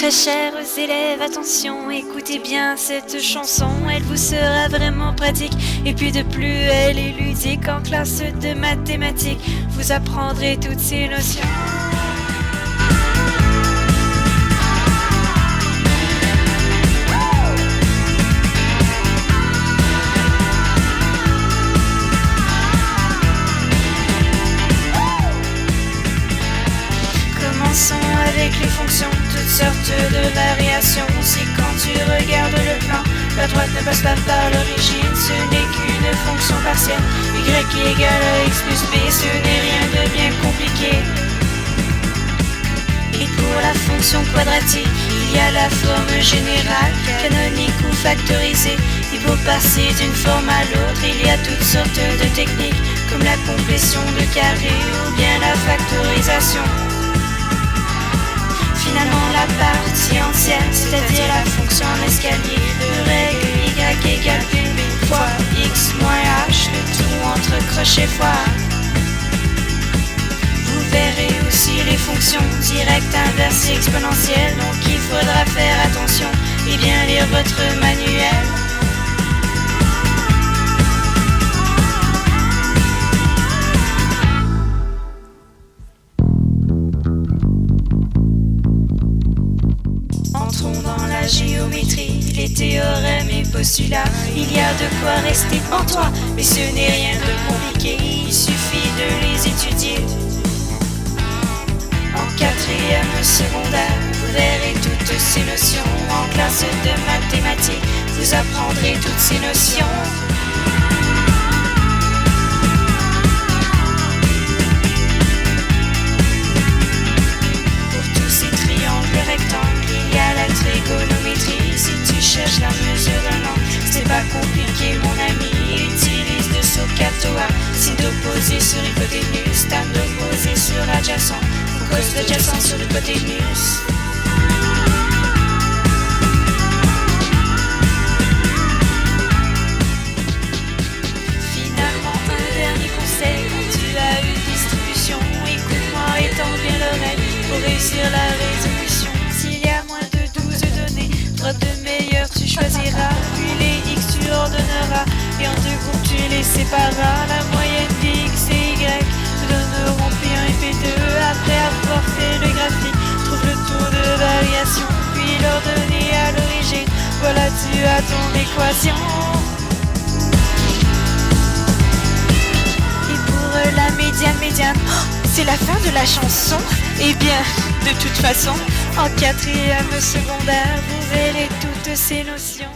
Très chers élèves, attention, écoutez bien cette chanson, elle vous sera vraiment pratique. Et puis de plus, elle est ludique. En classe de mathématiques, vous apprendrez toutes ces notions. Commençons avec les fonctions, toutes sortes de variations. Si quand tu regardes le plan, la droite ne passe pas par l'origine, ce n'est qu'une fonction partielle. Y égale à x plus b, ce n'est rien de bien compliqué. Et pour la fonction quadratique, il y a la forme générale, canonique ou factorisée. Et pour passer d'une forme à l'autre, il y a toutes sortes de techniques, comme la complétion de carrés ou bien la factorisation. Finalement, la partie entière, c'est-à-dire la fonction en escalier de règle y égale b fois x moins h, le tout entre crochet fois. Vous verrez aussi les fonctions directes, inversées, exponentielles, donc il faudra faire attention et bien lire votre manuel. Entrons dans la géométrie, les théorèmes et postulats. Il y a de quoi rester pantois, mais ce n'est rien de compliqué, il suffit de les étudier. En quatrième secondaire, vous verrez toutes ces notions. En classe de mathématiques, vous apprendrez toutes ces notions. Trigonométrie, si tu cherches la mesure d'un angle, c'est pas compliqué mon ami, utilise le SOHCAHTOA, signe d'opposé sur l'hypoténuse, tan d'opposé sur l'adjacent, ou cos d'adjacent sur l'hypoténuse. Finalement, un dernier conseil, quand tu as une distribution, écoute-moi et tends bien l'oreille pour réussir la résolution. S'il y a moins de meilleurs tu choisiras, puis les x tu ordonneras, et en deux groupes tu les sépareras. La moyenne des x et y te donneront P1 et P2. Après avoir fait le graphique, trouve le taux de variation, puis l'ordonner à l'origine. Voilà, tu as ton équation. Et pour la médiane, c'est la fin de la chanson. Eh bien, de toute façon, en quatrième secondaire, vous verrez toutes ces notions.